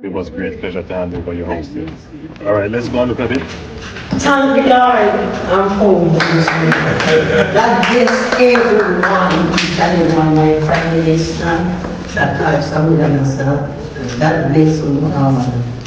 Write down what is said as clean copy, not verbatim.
It was a great pleasure to hand over your house here. All right, let's go and look at it. Thank the Lord, I'm home this week. God bless everyone, each and every one, my family, this time, that I've come with myself. God bless you all.